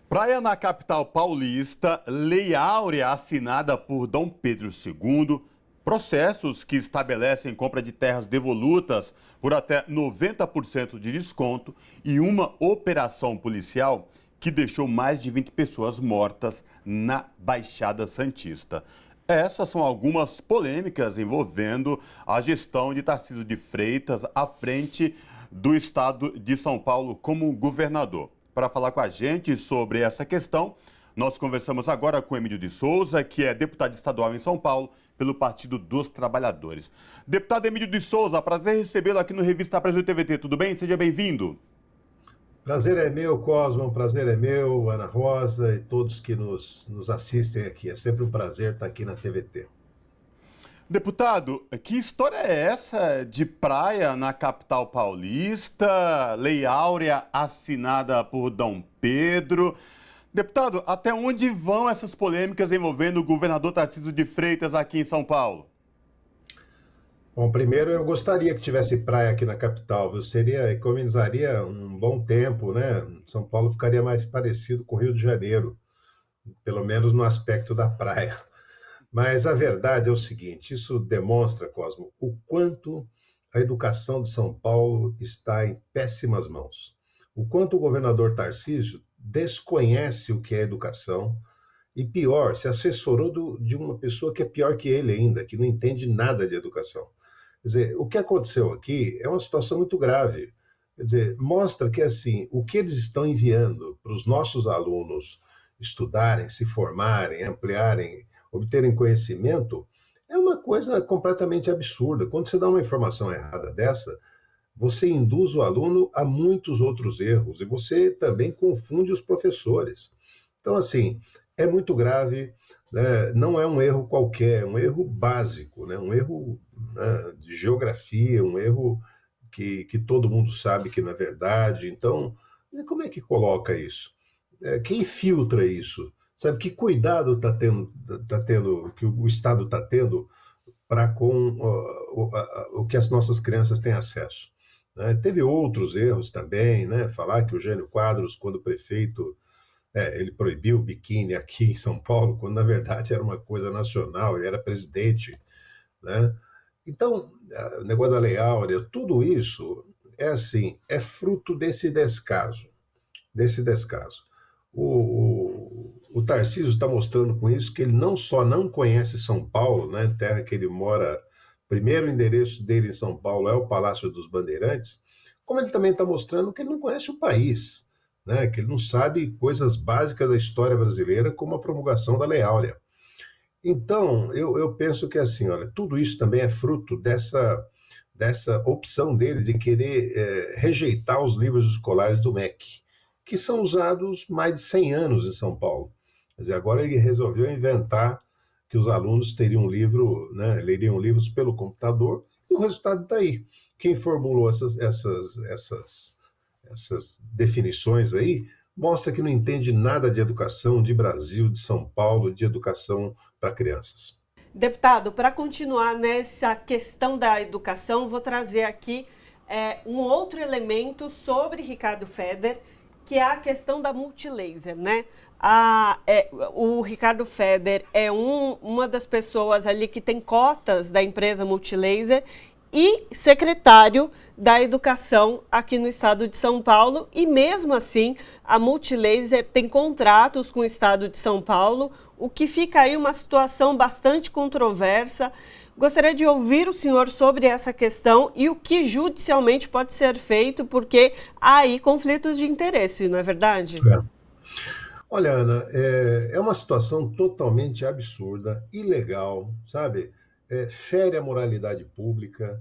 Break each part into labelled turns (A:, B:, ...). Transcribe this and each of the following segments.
A: Praia na capital paulista, Lei Áurea assinada por Dom Pedro II, processos que estabelecem compra de terras devolutas por até 90% de desconto e uma operação policial que deixou mais de 20 pessoas mortas na Baixada Santista. Essas são algumas polêmicas envolvendo a gestão de Tarcísio de Freitas à frente do estado de São Paulo como governador. Para falar com a gente sobre essa questão, nós conversamos agora com Emílio de Souza, que é deputado estadual em São Paulo pelo Partido dos Trabalhadores. Deputado Emílio de Souza, prazer recebê-lo aqui no Revista Brasil TVT. Tudo bem? Seja bem-vindo.
B: Prazer é meu, Cosmo, prazer é meu, Ana Rosa e todos que nos assistem aqui. É sempre um prazer estar aqui na TVT.
A: Deputado, que história é essa de praia na capital paulista, Lei Áurea assinada por Dom Pedro? Deputado, até onde vão essas polêmicas envolvendo o governador Tarcísio de Freitas aqui em São Paulo?
B: Bom, primeiro eu gostaria que tivesse praia aqui na capital, viu? Economizaria um bom tempo, né? São Paulo ficaria mais parecido com o Rio de Janeiro, pelo menos no aspecto da praia. Mas a verdade é o seguinte: isso demonstra, Cosmo, o quanto a educação de São Paulo está em péssimas mãos. O quanto o governador Tarcísio desconhece o que é educação e, pior, se assessorou de uma pessoa que é pior que ele ainda, que não entende nada de educação. Quer dizer, o que aconteceu aqui é uma situação muito grave. Quer dizer, mostra que, assim, o que eles estão enviando para os nossos alunos estudarem, se formarem, ampliarem, obterem conhecimento, é uma coisa completamente absurda. Quando você dá uma informação errada dessa, você induz o aluno a muitos outros erros e você também confunde os professores. Então, assim, é muito grave, né? Não é um erro qualquer, é um erro básico, né? Um erro, né, de geografia, um erro que todo mundo sabe que não é verdade. Então, como é que coloca isso? Quem filtra isso? Sabe que cuidado tá tendo, que o Estado está tendo para com o que as nossas crianças têm acesso? Né? Teve outros erros também, né? Falar que o Jânio Quadros, quando prefeito, ele proibiu o biquíni aqui em São Paulo, quando na verdade era uma coisa nacional, ele era presidente, né? Então, o negócio da Lei Áurea, tudo isso é assim, é fruto desse descaso. O Tarcísio está mostrando com isso que ele não só não conhece São Paulo, né, terra que ele mora, primeiro endereço dele em São Paulo é o Palácio dos Bandeirantes, como ele também está mostrando que ele não conhece o país, né, que ele não sabe coisas básicas da história brasileira, como a promulgação da Lei Áurea. Então, eu penso que assim, olha, tudo isso também é fruto dessa opção dele de querer rejeitar os livros escolares do MEC, que são usados mais de 100 anos em São Paulo. Quer dizer, agora ele resolveu inventar que os alunos teriam livro, né, leriam livros pelo computador, e o resultado está aí. Quem formulou essas definições aí mostra que não entende nada de educação, de Brasil, de São Paulo, de educação para crianças.
C: Deputado, para continuar nessa questão da educação, vou trazer aqui um outro elemento sobre Ricardo Feder, que é a questão da multilaser, né? O Ricardo Feder é uma das pessoas ali que tem cotas da empresa Multilaser e secretário da Educação aqui no estado de São Paulo, e mesmo assim a Multilaser tem contratos com o estado de São Paulo, o que fica aí uma situação bastante controversa. Gostaria de ouvir o senhor sobre essa questão e o que judicialmente pode ser feito, porque há aí conflitos de interesse, não é verdade?
B: É. Olha, Ana, é uma situação totalmente absurda, ilegal, sabe? Fere a moralidade pública.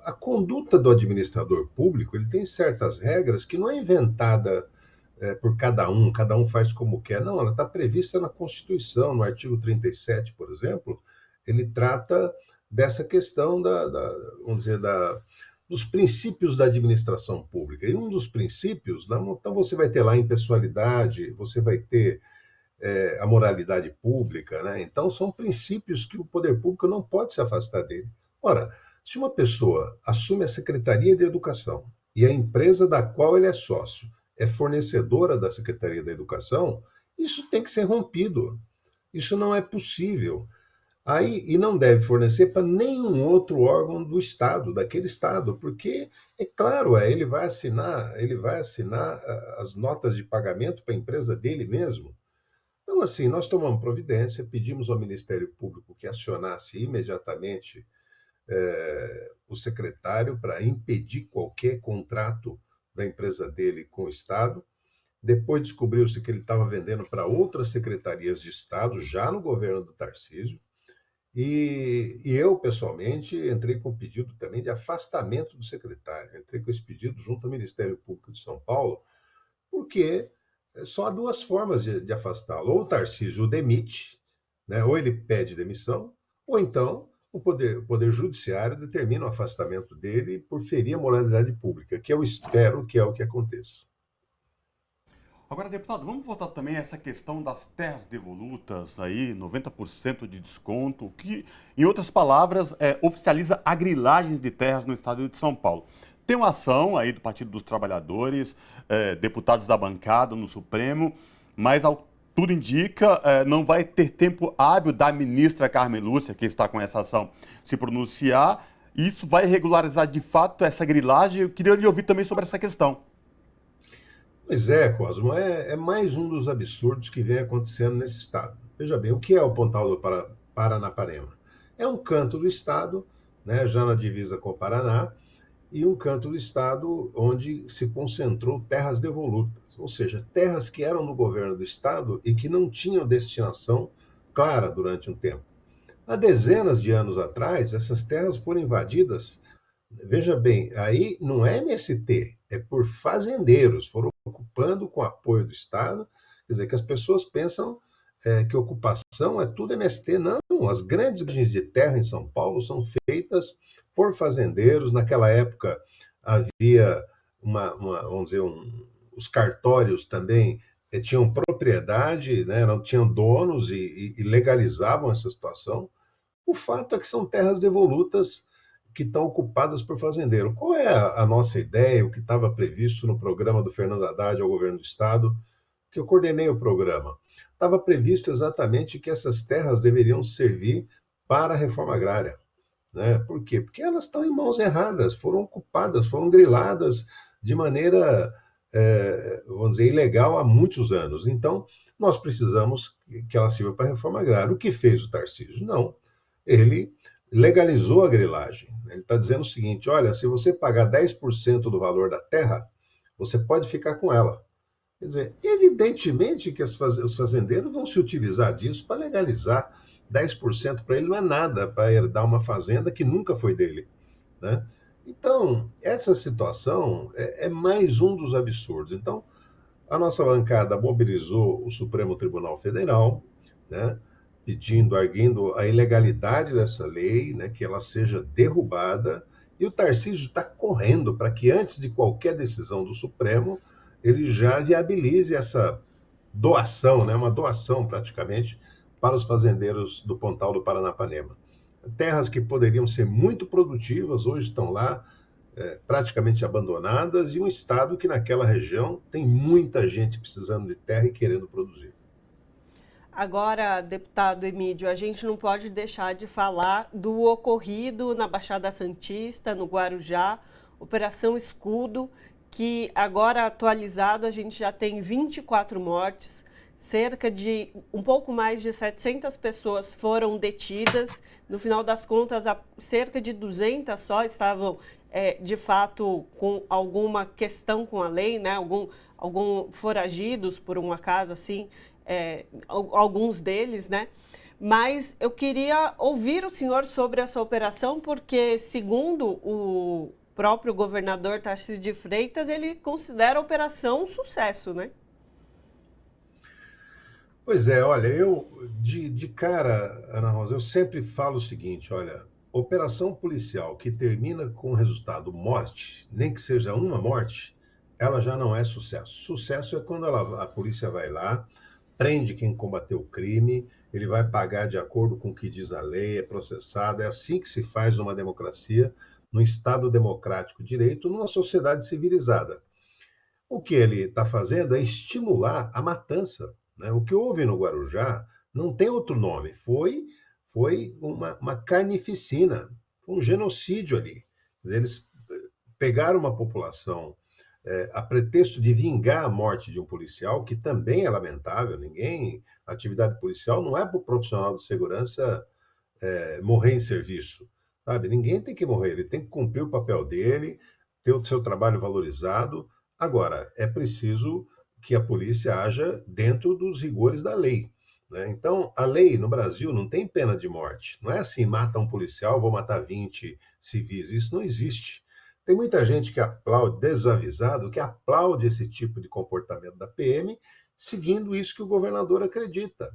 B: A conduta do administrador público, ele tem certas regras que não é inventada por cada um faz como quer. Não, ela está prevista na Constituição, no artigo 37, por exemplo, ele trata dessa questão vamos dizer, dos princípios da administração pública. E um dos princípios, né, então você vai ter lá a impessoalidade, você vai ter a moralidade pública, né? Então são princípios que o poder público não pode se afastar dele. Ora, se uma pessoa assume a Secretaria de Educação e a empresa da qual ele é sócio é fornecedora da Secretaria da Educação, isso tem que ser rompido. Isso não é possível. Aí, e não deve fornecer para nenhum outro órgão do Estado, daquele Estado, porque, é claro, ele vai assinar as notas de pagamento para a empresa dele mesmo. Então, assim, nós tomamos providência, pedimos ao Ministério Público que acionasse imediatamente o secretário para impedir qualquer contrato da empresa dele com o Estado. Depois descobriu-se que ele estava vendendo para outras secretarias de Estado, já no governo do Tarcísio. E eu, pessoalmente, entrei com pedido também de afastamento do secretário. Entrei com esse pedido junto ao Ministério Público de São Paulo, porque só há duas formas de afastá-lo. Ou o Tarcísio o demite, né, ou ele pede demissão, ou então o poder Judiciário determina o afastamento dele por ferir a moralidade pública, que eu espero que é o que aconteça.
A: Agora, deputado, vamos voltar também a essa questão das terras devolutas aí, 90% de desconto, que, em outras palavras, oficializa a grilagem de terras no estado de São Paulo. Tem uma ação aí do Partido dos Trabalhadores, deputados da bancada no Supremo, mas tudo indica, não vai ter tempo hábil da ministra Carmen Lúcia, que está com essa ação, se pronunciar. Isso vai regularizar de fato essa grilagem. Eu queria lhe ouvir também sobre essa questão.
B: Pois é, Cosmo, é mais um dos absurdos que vem acontecendo nesse estado. Veja bem, o que é o Pontal do Paranapanema? É um canto do estado, né, já na divisa com o Paraná, e um canto do estado onde se concentrou terras devolutas, ou seja, terras que eram do governo do estado e que não tinham destinação clara durante um tempo. Há dezenas de anos atrás, essas terras foram invadidas. Veja bem, aí não é MST, é por fazendeiros, foram ocupando com apoio do Estado. Quer dizer, que as pessoas pensam que ocupação é tudo MST. Não, as grandes granjas de terra em São Paulo são feitas por fazendeiros. Naquela época havia vamos dizer, os cartórios também tinham propriedade, né, não tinham donos e legalizavam essa situação. O fato é que são terras devolutas que estão ocupadas por fazendeiro. Qual é a nossa ideia, o que estava previsto no programa do Fernando Haddad ao governo do Estado, que eu coordenei o programa? Estava previsto exatamente que essas terras deveriam servir para a reforma agrária. Né? Por quê? Porque elas estão em mãos erradas, foram ocupadas, foram griladas de maneira, vamos dizer, ilegal há muitos anos. Então, nós precisamos que ela sirva para a reforma agrária. O que fez o Tarcísio? Não. Ele legalizou a grilagem. Ele está dizendo o seguinte: olha, se você pagar 10% do valor da terra, você pode ficar com ela. Quer dizer, evidentemente que os fazendeiros vão se utilizar disso para legalizar. 10% para ele não é nada para herdar uma fazenda que nunca foi dele. Né? Então, essa situação é mais um dos absurdos. Então, a nossa bancada mobilizou o Supremo Tribunal Federal, né, pedindo, arguindo a ilegalidade dessa lei, né, que ela seja derrubada, e o Tarcísio está correndo para que, antes de qualquer decisão do Supremo, ele já viabilize essa doação, né, uma doação praticamente, para os fazendeiros do Pontal do Paranapanema. Terras que poderiam ser muito produtivas, hoje estão lá, praticamente abandonadas, e um estado que naquela região tem muita gente precisando de terra e querendo produzir.
C: Agora, deputado Emídio, a gente não pode deixar de falar do ocorrido na Baixada Santista, no Guarujá, Operação Escudo, que agora atualizado a gente já tem 24 mortes, cerca de um pouco mais de 700 pessoas foram detidas. No final das contas, cerca de 200 só estavam, de fato, com alguma questão com a lei, né? Algum foragidos, por um acaso, assim, alguns deles, né? Mas eu queria ouvir o senhor sobre essa operação, porque, segundo o próprio governador Tarcísio de Freitas, ele considera a operação um sucesso, né?
B: Pois é, olha, de cara, Ana Rosa, eu sempre falo o seguinte: olha, operação policial que termina com o resultado morte, nem que seja uma morte, ela já não é sucesso. Sucesso é quando a polícia vai lá, prende quem combateu o crime, ele vai pagar de acordo com o que diz a lei, é processado. É assim que se faz numa democracia, num Estado democrático de direito, numa sociedade civilizada. O que ele está fazendo é estimular a matança, né? O que houve no Guarujá não tem outro nome, foi uma carnificina, foi um genocídio ali. Eles pegaram uma população a pretexto de vingar a morte de um policial, que também é lamentável, atividade policial não é para o profissional de segurança morrer em serviço, sabe? Ninguém tem que morrer, ele tem que cumprir o papel dele, ter o seu trabalho valorizado. Agora, é preciso que a polícia haja dentro dos rigores da lei, né? Então, a lei no Brasil não tem pena de morte. Não é assim, mata um policial, vou matar 20 civis. Isso não existe. Tem muita gente que aplaude, desavisado, que aplaude esse tipo de comportamento da PM, seguindo isso que o governador acredita.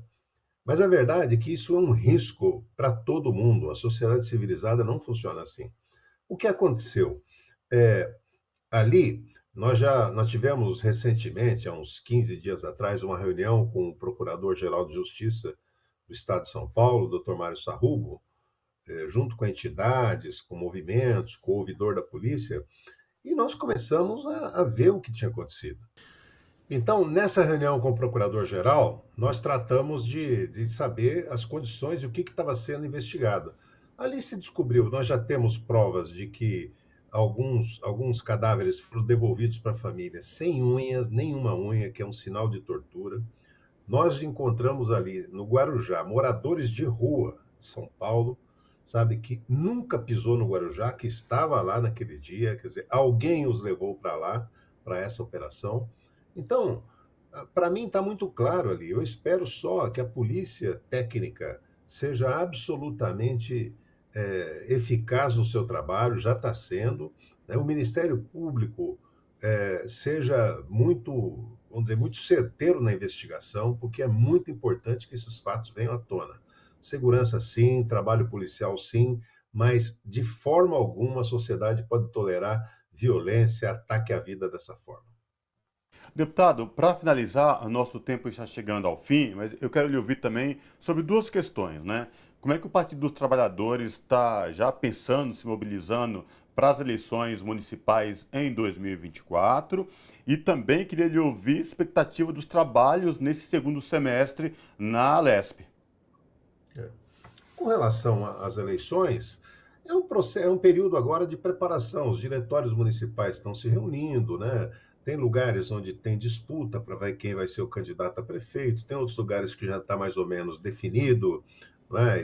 B: Mas a verdade é que isso é um risco para todo mundo. A sociedade civilizada não funciona assim. O que aconteceu? É, Ali, nós tivemos recentemente, há uns 15 dias atrás, uma reunião com o Procurador-Geral de Justiça do Estado de São Paulo, Dr. Mário Sarrubo, junto com entidades, com movimentos, com o ouvidor da polícia, e nós começamos a ver o que tinha acontecido. Então, nessa reunião com o Procurador-Geral, nós tratamos de saber as condições e o que estava sendo investigado. Ali se descobriu, nós já temos provas de que alguns cadáveres foram devolvidos para a família sem unhas, nenhuma unha, que é um sinal de tortura. Nós encontramos ali no Guarujá moradores de rua de São Paulo, sabe, que nunca pisou no Guarujá, que estava lá naquele dia, quer dizer, alguém os levou para lá, para essa operação. Então, para mim está muito claro ali. Eu espero só que a polícia técnica seja absolutamente eficaz no seu trabalho, já está sendo, né? O Ministério Público seja muito, vamos dizer, muito certeiro na investigação, porque é muito importante que esses fatos venham à tona. Segurança sim, trabalho policial sim, mas de forma alguma a sociedade pode tolerar violência, ataque à vida dessa forma.
A: Deputado, para finalizar, nosso tempo está chegando ao fim, mas eu quero lhe ouvir também sobre duas questões, né? Como é que o Partido dos Trabalhadores está já pensando, se mobilizando para as eleições municipais em 2024? E também queria lhe ouvir a expectativa dos trabalhos nesse segundo semestre na Alesp.
B: Com relação às eleições, é um período agora de preparação. Os diretórios municipais estão se reunindo, né? Tem lugares onde tem disputa para ver quem vai ser o candidato a prefeito, tem outros lugares que já está mais ou menos definido, né?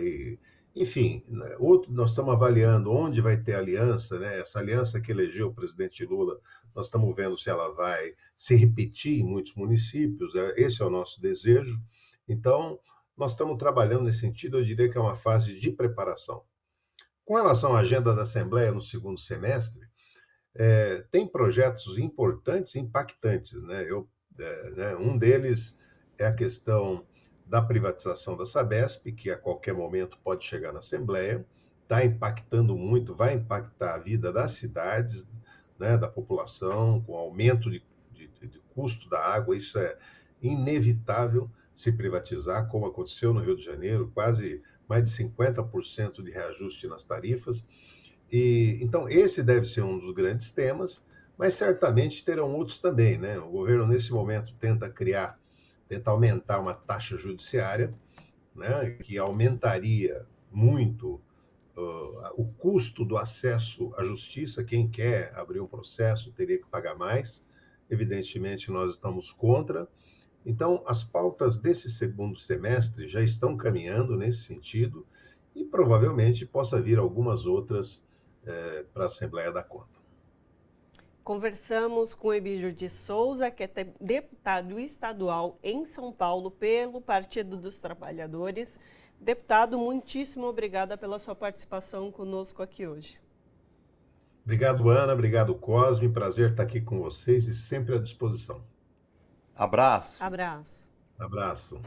B: Enfim, né? Nós estamos avaliando onde vai ter aliança, né? Essa aliança que elegeu o presidente Lula, nós estamos vendo se ela vai se repetir em muitos municípios, esse é o nosso desejo. Então, nós estamos trabalhando nesse sentido, eu diria que é uma fase de preparação. Com relação à agenda da Assembleia no segundo semestre, tem projetos importantes e impactantes, né? Um deles é a questão da privatização da Sabesp, que a qualquer momento pode chegar na Assembleia, está impactando muito, vai impactar a vida das cidades, né, da população, com aumento de custo da água, isso é inevitável se privatizar, como aconteceu no Rio de Janeiro, quase mais de 50% de reajuste nas tarifas. Então, esse deve ser um dos grandes temas, mas certamente terão outros também, né? O governo, nesse momento, tenta aumentar uma taxa judiciária, né, que aumentaria muito o custo do acesso à justiça. Quem quer abrir um processo teria que pagar mais. Evidentemente, nós estamos contra. Então, as pautas desse segundo semestre já estão caminhando nesse sentido e provavelmente possa vir algumas outras para a Assembleia dar conta.
C: Conversamos com Ebídio de Souza, que é deputado estadual em São Paulo pelo Partido dos Trabalhadores. Deputado, muitíssimo obrigada pela sua participação conosco aqui hoje.
B: Obrigado, Ana. Obrigado, Cosme. Prazer estar aqui com vocês e sempre à disposição.
A: Abraço.
C: Abraço.
B: Abraço.